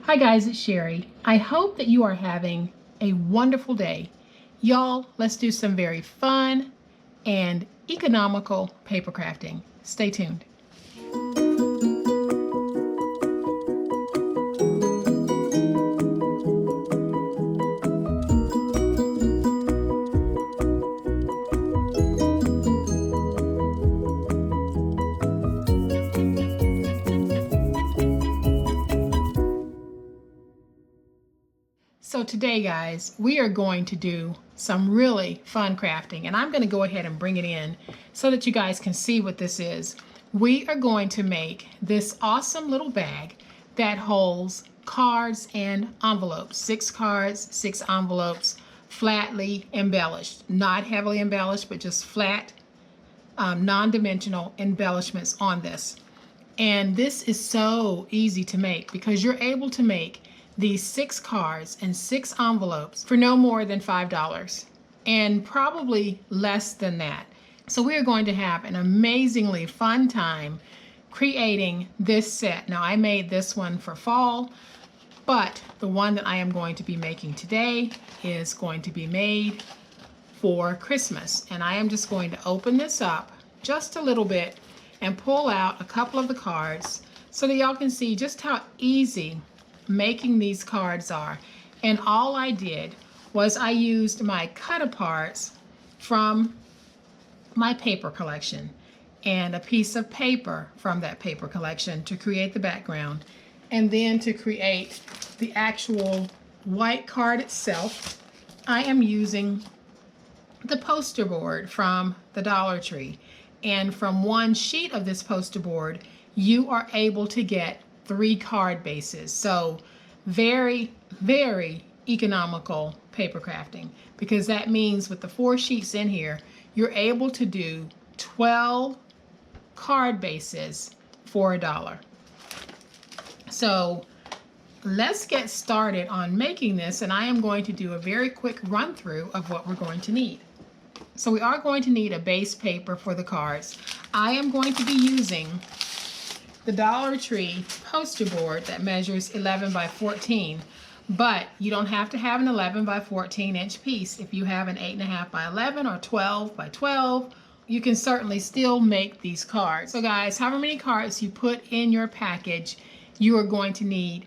Hi guys, it's Sherry. I hope that you are having a wonderful day. Y'all, let's do some very fun and economical paper crafting. Stay tuned. So today, guys, we are going to do some really fun crafting, and I'm going to go ahead and bring it in so that you guys can see what this is. We are going to make this awesome little bag that holds cards and envelopes. 6 cards, 6 envelopes, flatly embellished. Not heavily embellished, but just flat, non-dimensional embellishments on this. And this is so easy to make because you're able to make these 6 cards and 6 envelopes for no more than $5 and probably less than that. So we are going to have an amazingly fun time creating this set. Now I made this one for fall, but the one that I am going to be making today is going to be made for Christmas. And I am just going to open this up just a little bit and pull out a couple of the cards so that y'all can see just how easy making these cards are. And all I did was I used my CutAparts from my paper collection and a piece of paper from that paper collection to create the background, and then to create the actual white card itself I am using the poster board from the Dollar Tree. And from one sheet of this poster board you are able to get 3 card bases. So very, very economical paper crafting, because that means with the 4 sheets in here, you're able to do 12 card bases for $1. So let's get started on making this, and I am going to do a very quick run through of what we're going to need. So we are going to need a base paper for the cards. I am going to be using the Dollar Tree poster board that measures 11 by 14, but you don't have to have an 11 by 14 inch piece. If you have an 8.5 by 11 or 12 by 12, you can certainly still make these cards. So guys, however many cards you put in your package, you are going to need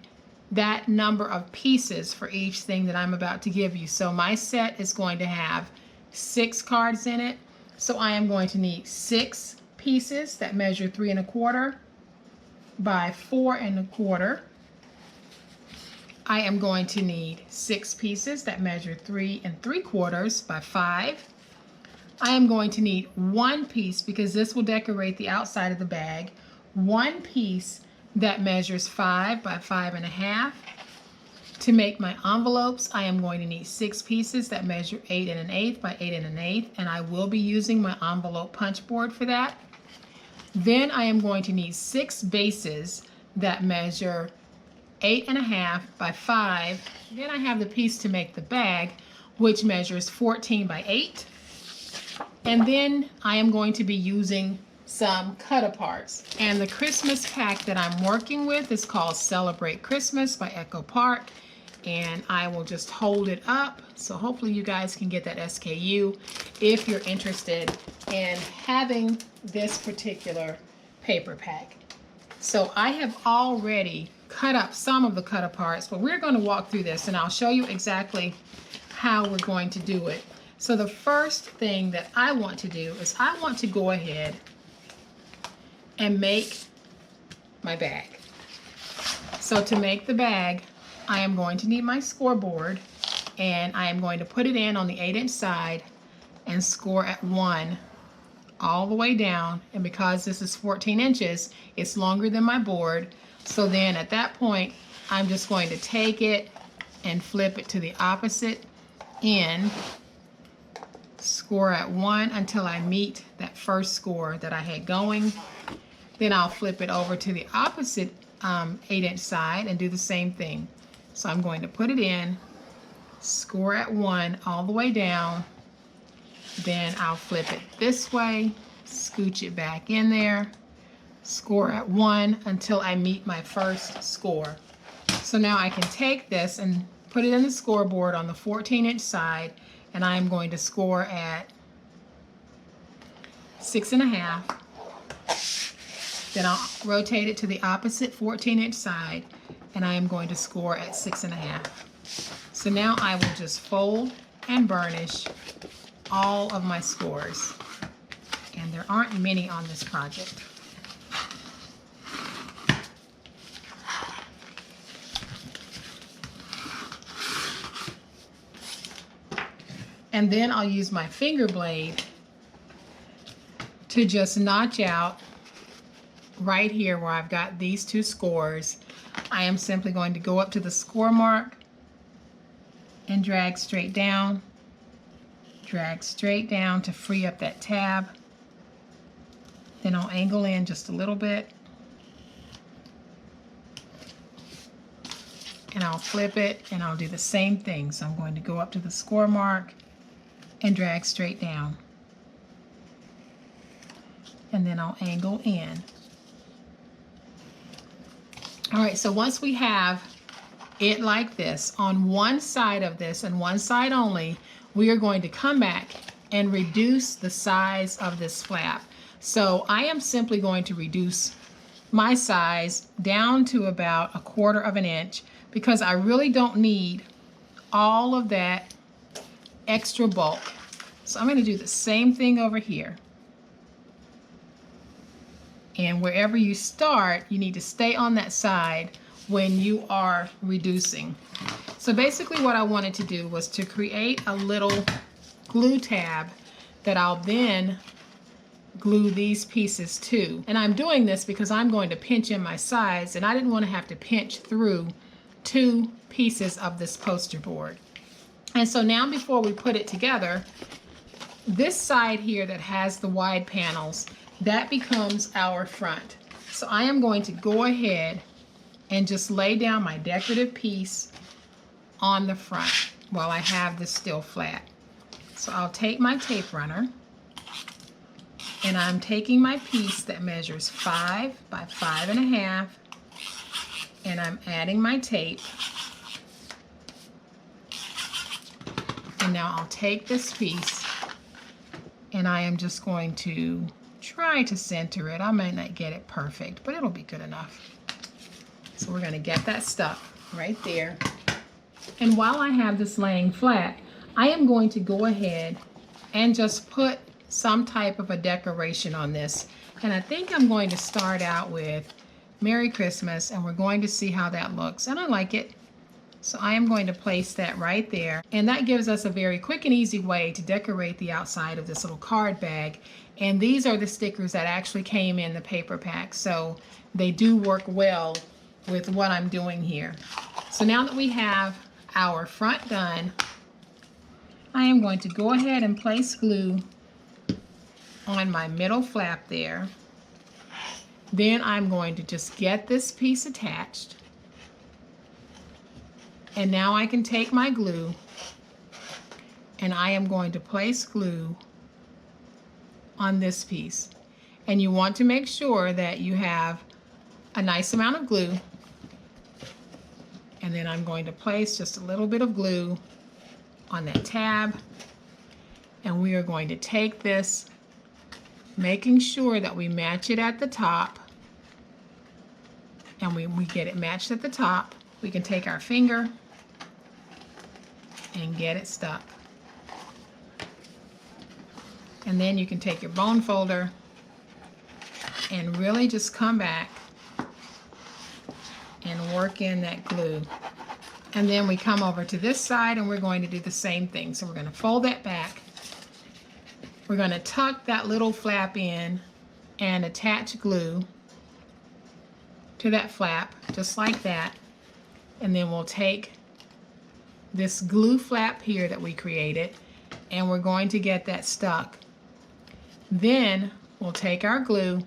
that number of pieces for each thing that I'm about to give you. So my set is going to have 6 cards in it, so I am going to need 6 pieces that measure 3 1/4 by 4 1/4. I am going to need 6 pieces that measure 3 3/4 by 5. I am going to need 1 piece, because this will decorate the outside of the bag, 1 piece that measures 5 by 5 1/2. To make my envelopes, I am going to need 6 pieces that measure 8 1/8 by 8 1/8, and I will be using my envelope punch board for that. Then I am going to need 6 bases that measure 8 1/2 by 5. Then I have the piece to make the bag, which measures 14 by 8. And then I am going to be using some CutAparts. And the Christmas pack that I'm working with is called Celebrate Christmas by EcoPark. And I will just hold it up, so hopefully you guys can get that SKU if you're interested in having this particular paper pack. So I have already cut up some of the CutAparts, but we're going to walk through this and I'll show you exactly how we're going to do it. So the first thing that I want to do is I want to go ahead and make my bag. So to make the bag, I am going to need my scoreboard, and I am going to put it in on the 8-inch side and score at 1 all the way down. And because this is 14 inches, it's longer than my board. So then at that point, I'm just going to take it and flip it to the opposite end, score at 1 until I meet that first score that I had going. Then I'll flip it over to the opposite 8-inch side and do the same thing. So I'm going to put it in, score at 1 all the way down, then I'll flip it this way, scooch it back in there, score at 1 until I meet my first score. So now I can take this and put it in the scoreboard on the 14-inch side, and I'm going to score at 6.5. Then I'll rotate it to the opposite 14-inch side, and I am going to score at 6.5. So now I will just fold and burnish all of my scores. And there aren't many on this project. And then I'll use my finger blade to just notch out right here where I've got these two scores. I am simply going to go up to the score mark and drag straight down to free up that tab. Then I'll angle in just a little bit, and I'll flip it, and I'll do the same thing. So I'm going to go up to the score mark and drag straight down, and then I'll angle in. All right, so once we have it like this, on one side of this and one side only, we are going to come back and reduce the size of this flap. So I am simply going to reduce my size down to about 1/4 inch because I really don't need all of that extra bulk. So I'm going to do the same thing over here. And wherever you start, you need to stay on that side when you are reducing. So basically what I wanted to do was to create a little glue tab that I'll then glue these pieces to. And I'm doing this because I'm going to pinch in my sides, and I didn't want to have to pinch through 2 pieces of this poster board. And so now before we put it together, this side here that has the wide panels, that becomes our front. So I am going to go ahead and just lay down my decorative piece on the front while I have this still flat. So I'll take my tape runner, and I'm taking my piece that measures 5 by 5.5, and I'm adding my tape. And now I'll take this piece, and I am just going to try to center it. I might not get it perfect, but it'll be good enough. So we're going to get that stuck right there. And while I have this laying flat, I am going to go ahead and just put some type of a decoration on this. And I think I'm going to start out with Merry Christmas, and we're going to see how that looks. And I like it. So I am going to place that right there. And that gives us a very quick and easy way to decorate the outside of this little card bag. And these are the stickers that actually came in the paper pack. So they do work well with what I'm doing here. So now that we have our front done, I am going to go ahead and place glue on my middle flap there. Then I'm going to just get this piece attached. And now I can take my glue, and I am going to place glue on this piece. And you want to make sure that you have a nice amount of glue. And then I'm going to place just a little bit of glue on that tab. And we are going to take this, making sure that we match it at the top. And when we get it matched at the top, we can take our finger and get it stuck. And then you can take your bone folder and really just come back and work in that glue. And then we come over to this side, and we're going to do the same thing. So we're going to fold that back. We're going to tuck that little flap in and attach glue to that flap, just like that. And then we'll take this glue flap here that we created, and we're going to get that stuck. Then we'll take our glue.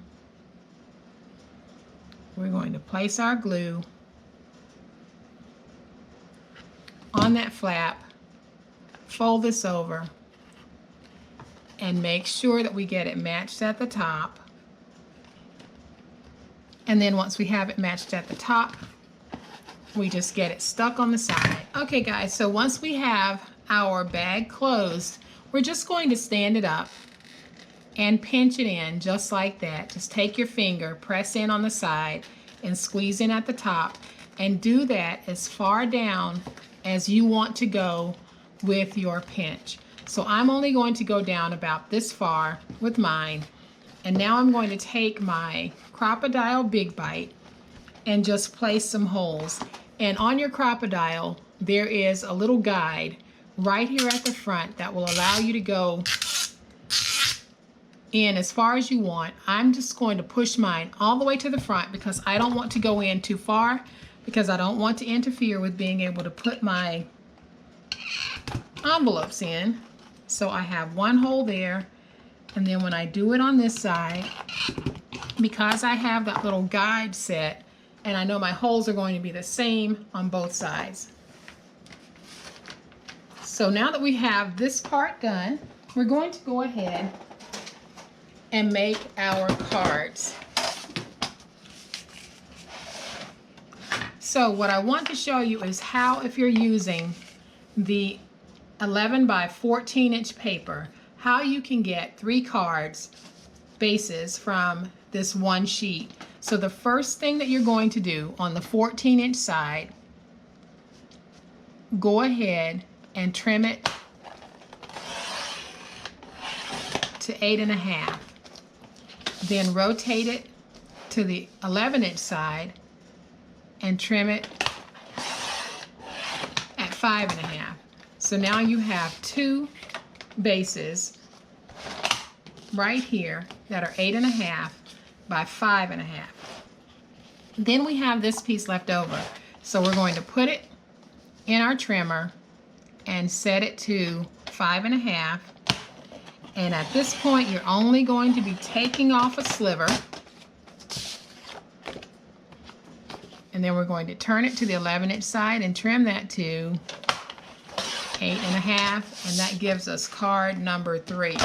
We're going to place our glue on that flap, fold this over, and make sure that we get it matched at the top. And then once we have it matched at the top, we just get it stuck on the side. Okay guys, so once we have our bag closed, we're just going to stand it up and pinch it in just like that. Just take your finger, press in on the side and squeeze in at the top, and do that as far down as you want to go with your pinch. So I'm only going to go down about this far with mine, and now I'm going to take my Crocodile Big Bite and just place some holes. And on your Crocodile, there is a little guide right here at the front that will allow you to go in as far as you want. I'm just going to push mine all the way to the front because I don't want to go in too far, because I don't want to interfere with being able to put my envelopes in. So I have one hole there, and then when I do it on this side, because I have that little guide set, and I know my holes are going to be the same on both sides. So now that we have this part done, we're going to go ahead and make our cards. So what I want to show you is how, if you're using the 11 by 14 inch paper, how you can get 3 cards bases from this one sheet. So the first thing that you're going to do on the 14 inch side, go ahead and trim it to 8.5. Then rotate it to the 11 inch side and trim it at 5.5. So now you have 2 bases right here that are 8.5 by 5.5. Then we have this piece left over. So we're going to put it in our trimmer and set it to 5.5. And at this point, you're only going to be taking off a sliver. And then we're going to turn it to the 11 inch side and trim that to 8.5, and that gives us card number 3.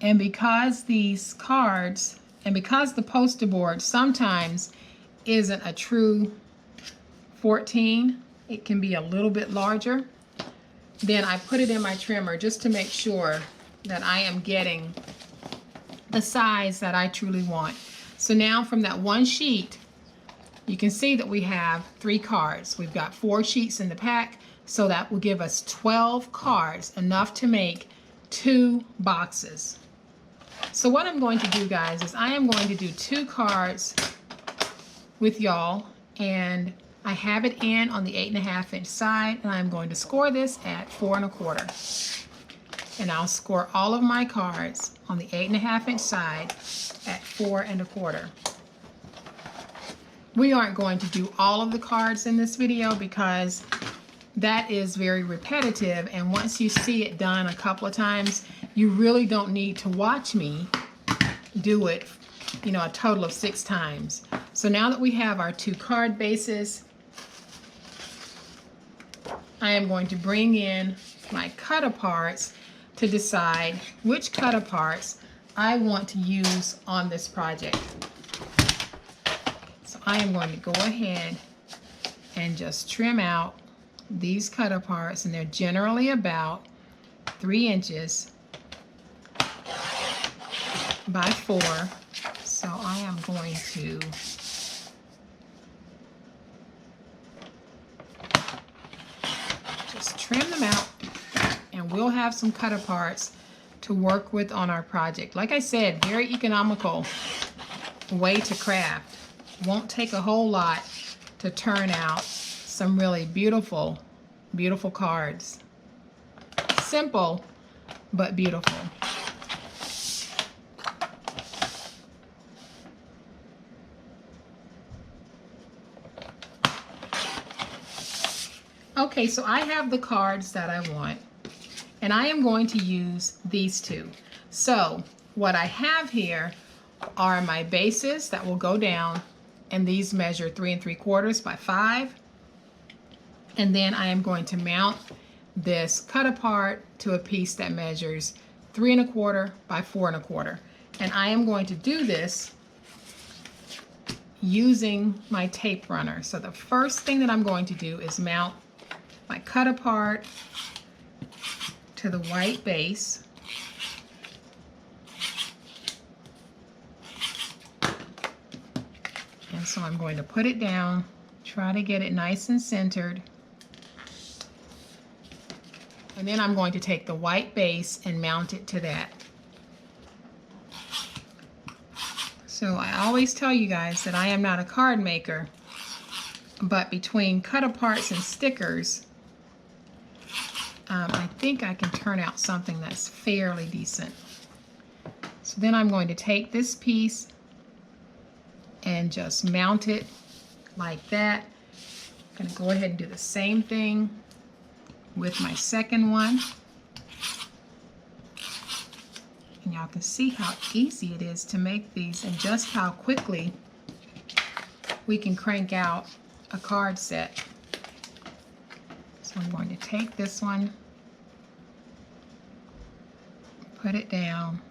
And because these cards, and because the poster board sometimes isn't a true 14, it can be a little bit larger, then I put it in my trimmer just to make sure that I am getting the size that I truly want. So now from that one sheet, you can see that we have 3 cards. We've got 4 sheets in the pack, so that will give us 12 cards, enough to make 2 boxes. So what I'm going to do, guys, is I am going to do 2 cards with y'all, and I have it in on the 8.5 inch side, and I'm going to score this at 4.25. And I'll score all of my cards on the 8.5 inch side at 4.25. We aren't going to do all of the cards in this video because that is very repetitive, and once you see it done a couple of times, you really don't need to watch me do it, you know, a total of 6 times. So now that we have our 2 card bases, I am going to bring in my CutAparts to decide which CutAparts I want to use on this project. So I am going to go ahead and just trim out these CutAparts, and they're generally about 3 inches by 4. So I am going to just trim them out, and we'll have some CutAparts to work with on our project. Like I said, very economical way to craft. Won't take a whole lot to turn out some really beautiful, beautiful cards. Simple, but beautiful. Okay, so I have the cards that I want, and I am going to use these 2. So what I have here are my bases that will go down, and these measure 3 3/4 by 5. And then I am going to mount this CutApart to a piece that measures 3 1/4 by 4 1/4. And I am going to do this using my tape runner. So the first thing that I'm going to do is mount my cut apart to the white base. And so I'm going to put it down, try to get it nice and centered. And then I'm going to take the white base and mount it to that. So I always tell you guys that I am not a card maker, but between CutAparts and stickers, I think I can turn out something that's fairly decent. So then I'm going to take this piece and just mount it like that. I'm going to go ahead and do the same thing with my second one. And y'all can see how easy it is to make these and just how quickly we can crank out a card set. So I'm going to take this one, put it down,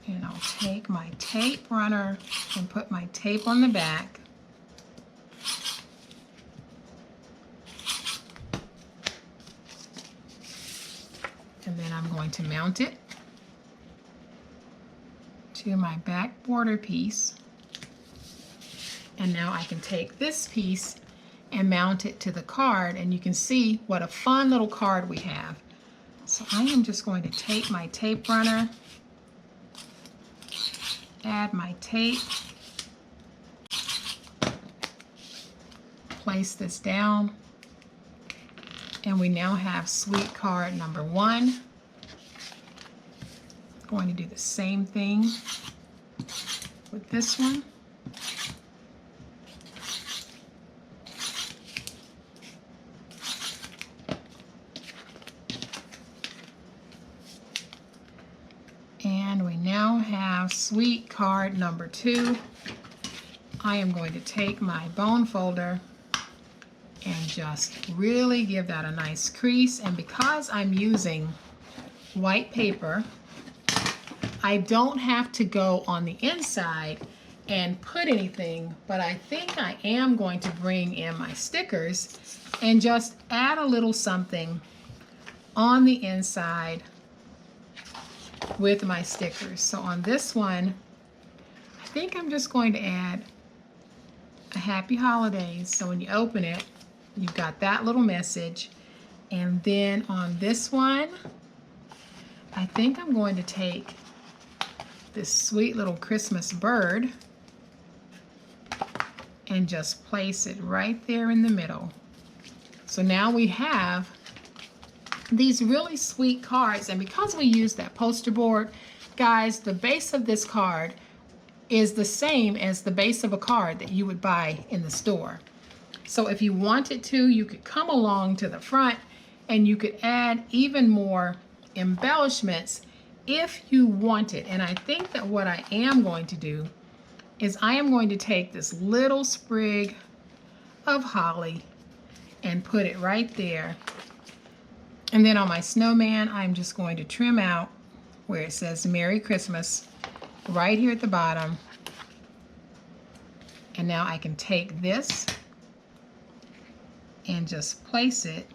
and I'll take my tape runner and put my tape on the back. And then I'm going to mount it to my back border piece. And now I can take this piece and mount it to the card, and you can see what a fun little card we have. So I am just going to take my tape runner, add my tape, place this down, and we now have sweet card number 1. Going to do the same thing with this one. And we now have sweet card number 2. I am going to take my bone folder and just really give that a nice crease. And because I'm using white paper, I don't have to go on the inside and put anything, but I think I am going to bring in my stickers and just add a little something on the inside with my stickers. So on this one, I think I'm just going to add a happy holidays. So when you open it, you've got that little message. And then on this one, I think I'm going to take this sweet little Christmas bird and just place it right there in the middle. So now we have these really sweet cards, and because we use that poster board, guys, the base of this card is the same as the base of a card that you would buy in the store. So if you wanted to, you could come along to the front and you could add even more embellishments if you wanted. And I think that what I am going to do is I am going to take this little sprig of holly and put it right there. And then on my snowman, I'm just going to trim out where it says Merry Christmas right here at the bottom. And now I can take this and just place it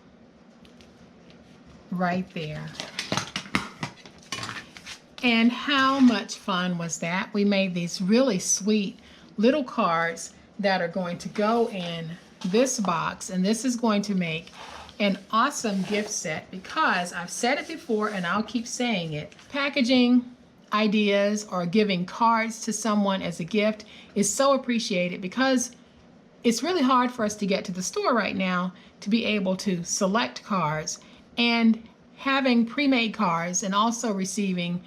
right there. And how much fun was that? We made these really sweet little cards that are going to go in this box, and this is going to make an awesome gift set because I've said it before and I'll keep saying it. Packaging ideas or giving cards to someone as a gift is so appreciated because it's really hard for us to get to the store right now to be able to select cards, and having pre-made cards and also receiving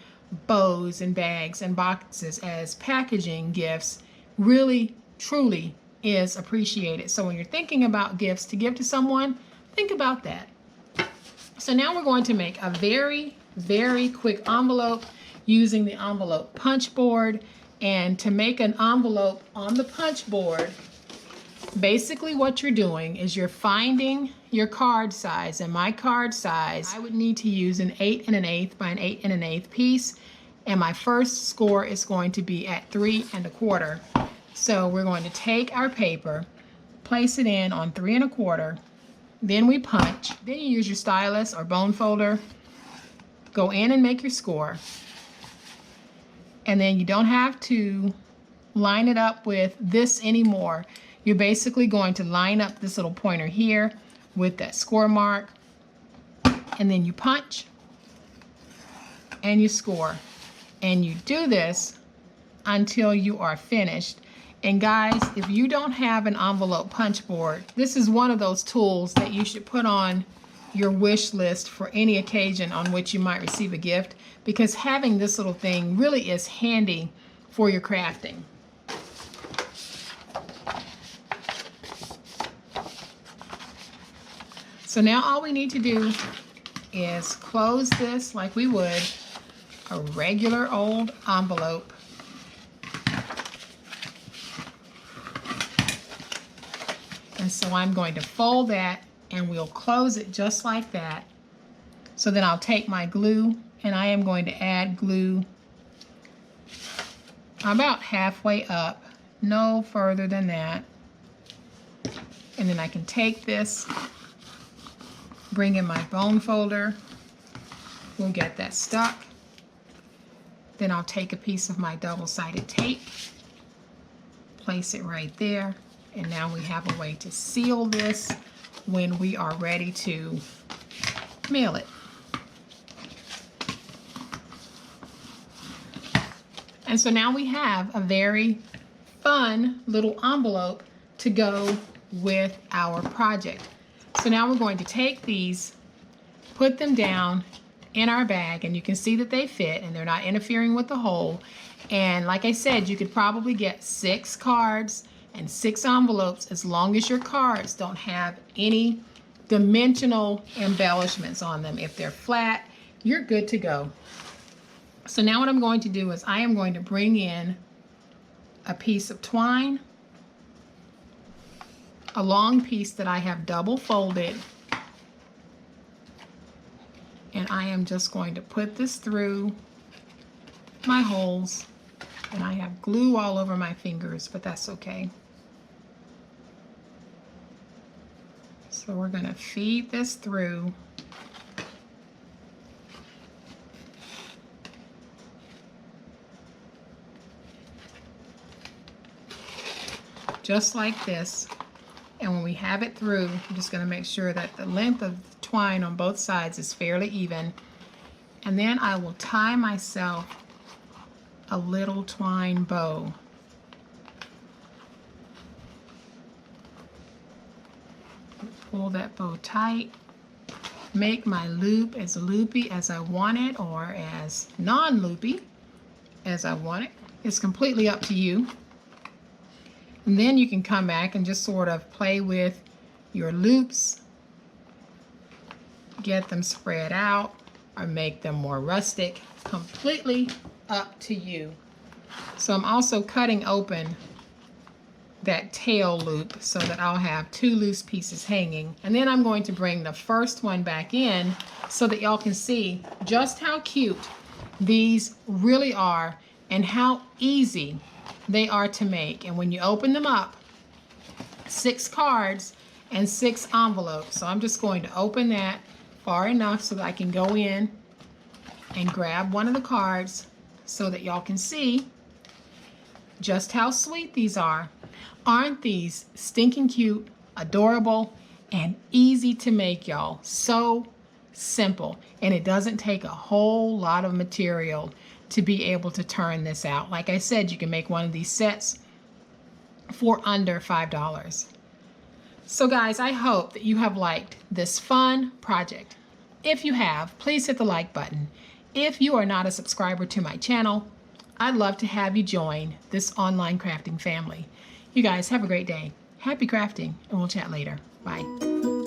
bows and bags and boxes as packaging gifts really truly is appreciated. So when you're thinking about gifts to give to someone, think about that. So now we're going to make a very, very quick envelope using the envelope punch board. And to make an envelope on the punch board, basically what you're doing is you're finding your card size. And my card size, I would need to use an 8 1/8 by an 8 1/8 piece. and my first score is going to be at 3 1/4. So we're going to take our paper, place it in on 3 1/4, then we punch, then you use your stylus or bone folder, go in and make your score, and then you don't have to line it up with this anymore. You're basically going to line up this little pointer here with that score mark, and then you punch and you score, and you do this until you are finished. And guys, if you don't have an envelope punch board, this is one of those tools that you should put on your wish list for any occasion on which you might receive a gift, because having this little thing really is handy for your crafting. So now all we need to do is close this like we would a regular old envelope. And so I'm going to fold that and we'll close it just like that. So then I'll take my glue and I am going to add glue about halfway up, no further than that. And then I can take this, bring in my bone folder, we'll get that stuck. Then I'll take a piece of my double-sided tape, place it right there, and now we have a way to seal this when we are ready to mail it. And so now we have a very fun little envelope to go with our project. So now we're going to take these, put them down in our bag, and you can see that they fit and they're not interfering with the hole. And like I said, you could probably get 6 cards and 6 envelopes as long as your cards don't have any dimensional embellishments on them. If they're flat, you're good to go. So now what I'm going to do is I am going to bring in a piece of twine, a long piece that I have double folded, and I am just going to put this through my holes, and I have glue all over my fingers, but that's okay. So we're going to feed this through. Just like this. And when we have it through, I'm just going to make sure that the length of the twine on both sides is fairly even. And then I will tie myself a little twine bow. Pull that bow tight. Make my loop as loopy as I want it, or as non-loopy as I want it. It's completely up to you. And then you can come back and just sort of play with your loops, get them spread out or make them more rustic. Completely up to you. So I'm also cutting open that tail loop so that I'll have 2 loose pieces hanging. And then I'm going to bring the first one back in so that y'all can see just how cute these really are and how easy they are to make. And when you open them up, 6 cards and 6 envelopes. So I'm just going to open that far enough so that I can go in and grab one of the cards so that y'all can see just how sweet these are. Aren't these stinking cute, adorable, and easy to make, y'all? So simple, and it doesn't take a whole lot of material to be able to turn this out. Like I said, you can make one of these sets for under $5. So guys, I hope that you have liked this fun project. If you have, please hit the like button. If you are not a subscriber to my channel, I'd love to have you join this online crafting family. You guys have a great day. Happy crafting, and we'll chat later. Bye.